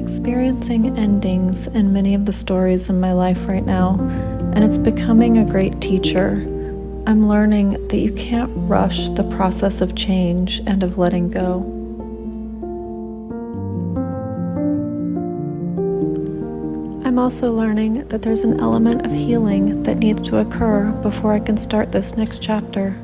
experiencing endings in many of the stories in my life right now, and it's becoming a great teacher. I'm learning that you can't rush the process of change and of letting go. I'm also learning that there's an element of healing that needs to occur before I can start this next chapter.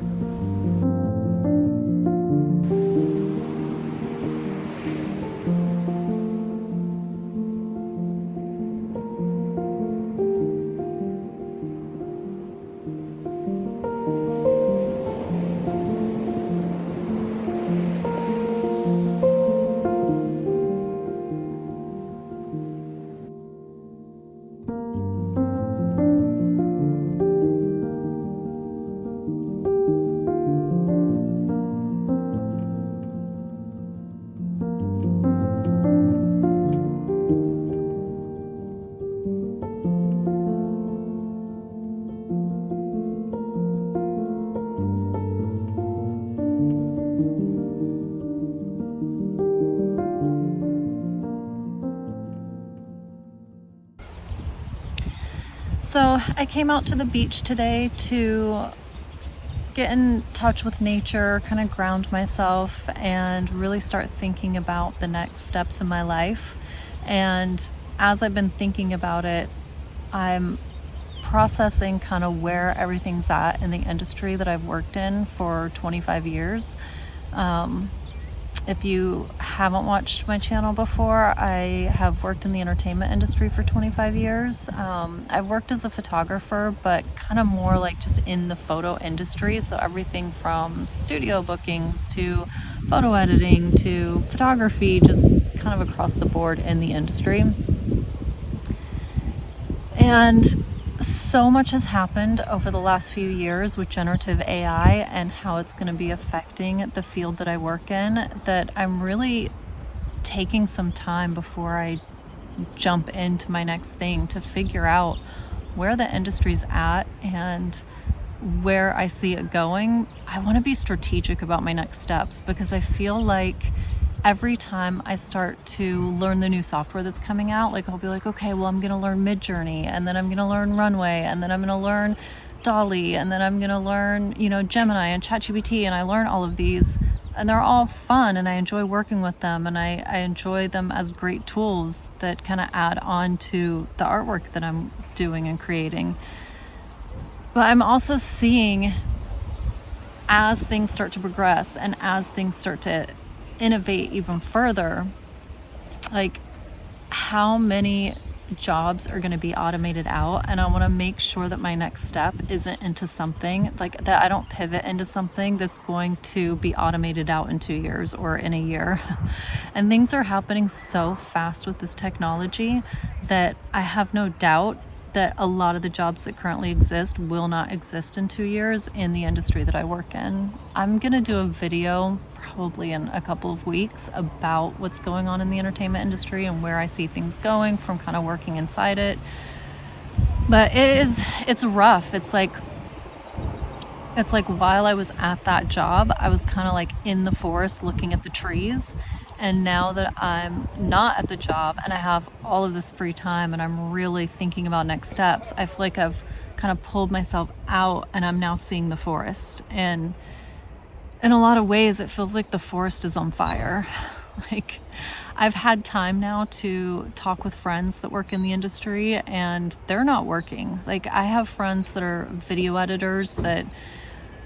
So I came out to the beach today to get in touch with nature, kind of ground myself, and really start thinking about the next steps in my life. And as I've been thinking about it, I'm processing kind of where everything's at in the industry that I've worked in for 25 years. If you haven't watched my channel before, I have worked in the entertainment industry for 25 years. I've worked as a photographer, but kind of more like just in the photo industry. So everything from studio bookings to photo editing to photography, just kind of across the board in the industry. And so much has happened over the last few years with generative AI and how it's going to be affecting the field that I work in, that I'm really taking some time before I jump into my next thing to figure out where the industry's at and where I see it going. I want to be strategic about my next steps because I feel like every time I start to learn the new software that's coming out, like I'll be like, okay, well, I'm going to learn Midjourney, and then I'm going to learn Runway, and then I'm going to learn DALL-E, and then I'm going to learn, Gemini and ChatGPT, and I learn all of these, and they're all fun, and I enjoy working with them, and I enjoy them as great tools that kind of add on to the artwork that I'm doing and creating. But I'm also seeing, as things start to progress and as things start to innovate even further, like how many jobs are going to be automated out, and I want to make sure that my next step isn't into something like that. I don't pivot into something that's going to be automated out in 2 years or in a year. And things are happening so fast with this technology that I have no doubt that a lot of the jobs that currently exist will not exist in 2 years in the industry that I work in. I'm going to do a video probably in a couple of weeks about what's going on in the entertainment industry and where I see things going from kind of working inside it. But it's rough. It's like while I was at that job, I was kind of like in the forest looking at the trees. And now that I'm not at the job and I have all of this free time and I'm really thinking about next steps, I feel like I've kind of pulled myself out and I'm now seeing the forest. And in a lot of ways, it feels like the forest is on fire. Like, I've had time now to talk with friends that work in the industry and they're not working. Like, I have friends that are video editors that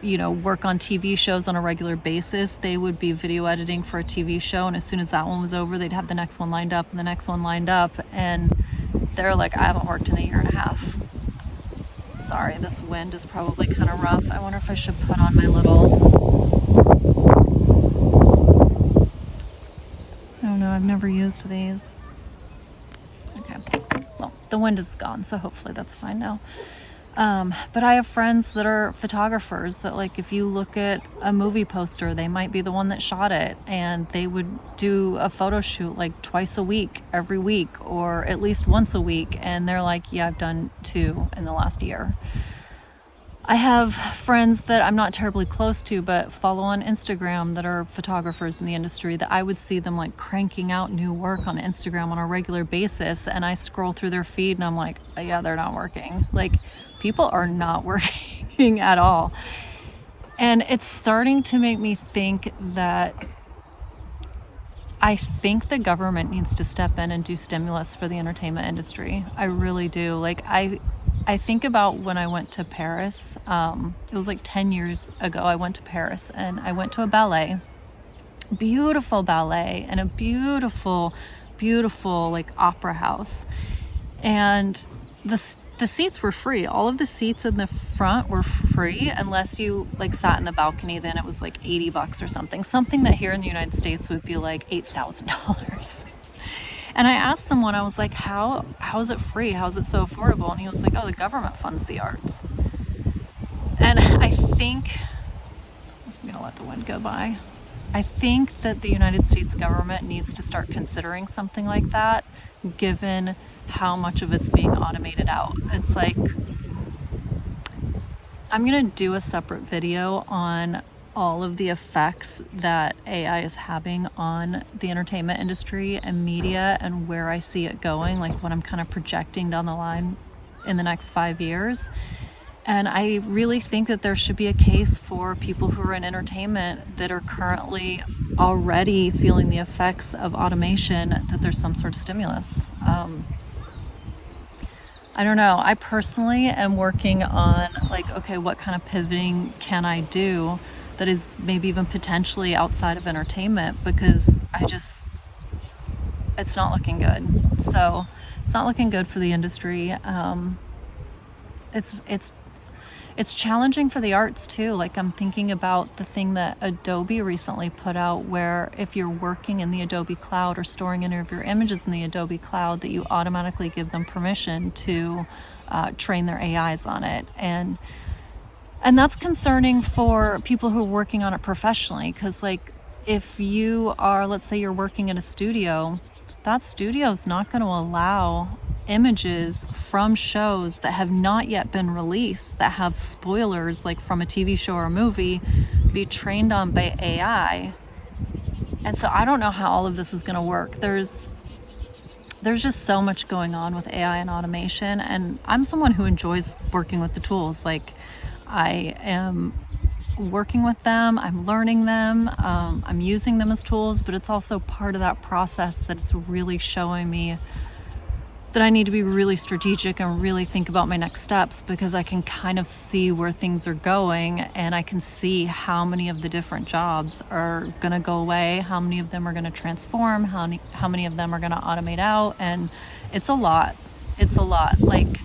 work on TV shows on a regular basis. They would be video editing for a TV show, and as soon as that one was over, they'd have the next one lined up and the next one lined up, and they're like, I haven't worked in a year and a half. Sorry, this wind is probably kind of rough. I wonder if I should put on my I don't know, I've never used these. Okay, well, the wind is gone, so hopefully that's fine now. But I have friends that are photographers that, like, if you look at a movie poster, they might be the one that shot it, and they would do a photo shoot like twice a week, every week, or at least once a week. And they're like, yeah, I've done 2 in the last year. I have friends that I'm not terribly close to, but follow on Instagram that are photographers in the industry, that I would see them like cranking out new work on Instagram on a regular basis. And I scroll through their feed and I'm like, oh, yeah, they're not working. Like, people are not working at all. And it's starting to make me think that I think the government needs to step in and do stimulus for the entertainment industry. I really do. Like, I think about when I went to Paris. It was like 10 years ago. I went to Paris and I went to a ballet, beautiful ballet, and a beautiful, beautiful like opera house. And the seats were free. All of the seats in the front were free unless you like sat in the balcony. Then it was like $80 or something that here in the United States would be like $8,000. And I asked someone, I was like, how is it free? How is it so affordable? And he was like, oh, the government funds the arts. And I think, I'm gonna let the wind go by. I think that the United States government needs to start considering something like that, given how much of it's being automated out. It's like, I'm gonna do a separate video on all of the effects that AI is having on the entertainment industry and media and where I see it going, like what I'm kind of projecting down the line in the next 5 years. And I really think that there should be a case for people who are in entertainment that are currently already feeling the effects of automation, that there's some sort of stimulus. I don't know. I personally am working on like, okay, what kind of pivoting can I do that is maybe even potentially outside of entertainment, because it's not looking good. So it's not looking good for the industry. It's challenging for the arts too. Like, I'm thinking about the thing that Adobe recently put out, where if you're working in the Adobe Cloud or storing any of your images in the Adobe Cloud, that you automatically give them permission to train their AIs on it. And that's concerning for people who are working on it professionally, because like, if you are, let's say you're working in a studio, that studio is not going to allow images from shows that have not yet been released, that have spoilers like from a TV show or a movie, be trained on by AI. And so I don't know how all of this is going to work. There's just so much going on with AI and automation, and I'm someone who enjoys working with the tools. Like, I am working with them, I'm learning them, I'm using them as tools, but it's also part of that process that it's really showing me that I need to be really strategic and really think about my next steps, because I can kind of see where things are going, and I can see how many of the different jobs are going to go away, how many of them are going to transform, how many of them are going to automate out. And it's a lot. Like,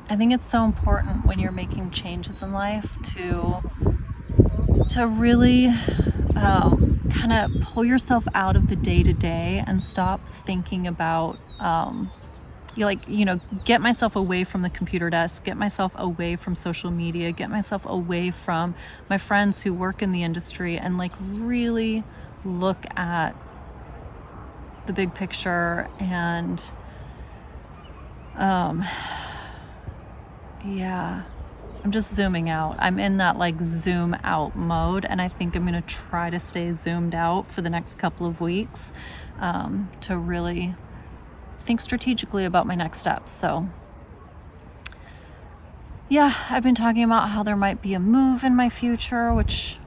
I think it's so important when you're making changes in life to really kind of pull yourself out of the day-to-day and stop thinking about get myself away from the computer desk, get myself away from social media, get myself away from my friends who work in the industry, and like really look at the big picture. And I'm just zooming out. I'm in that like zoom out mode, and I think I'm going to try to stay zoomed out for the next couple of weeks, to really think strategically about my next steps. So yeah, I've been talking about how there might be a move in my future, which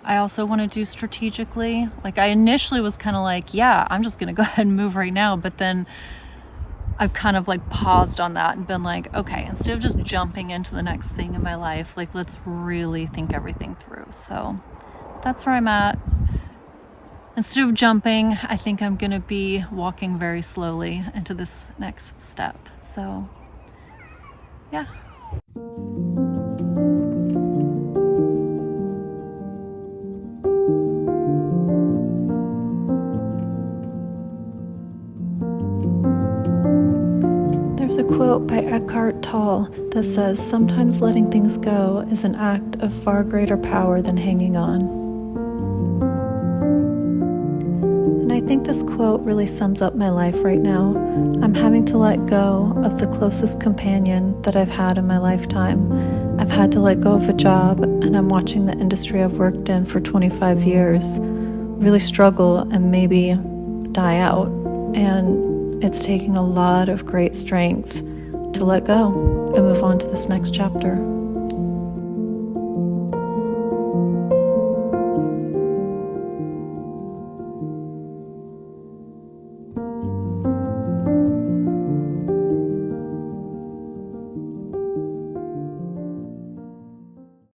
I also want to do strategically. Like, I initially was kind of like, yeah, I'm just going to go ahead and move right now. But then I've kind of like paused on that and been like, okay, instead of just jumping into the next thing in my life, like, let's really think everything through. So that's where I'm at. Instead of jumping, I think I'm going to be walking very slowly into this next step. So yeah. There's a quote by Eckhart Tolle that says, "Sometimes letting things go is an act of far greater power than hanging on." And I think this quote really sums up my life right now. I'm having to let go of the closest companion that I've had in my lifetime. I've had to let go of a job, and I'm watching the industry I've worked in for 25 years really struggle and maybe die out. And it's taking a lot of great strength to let go and move on to this next chapter.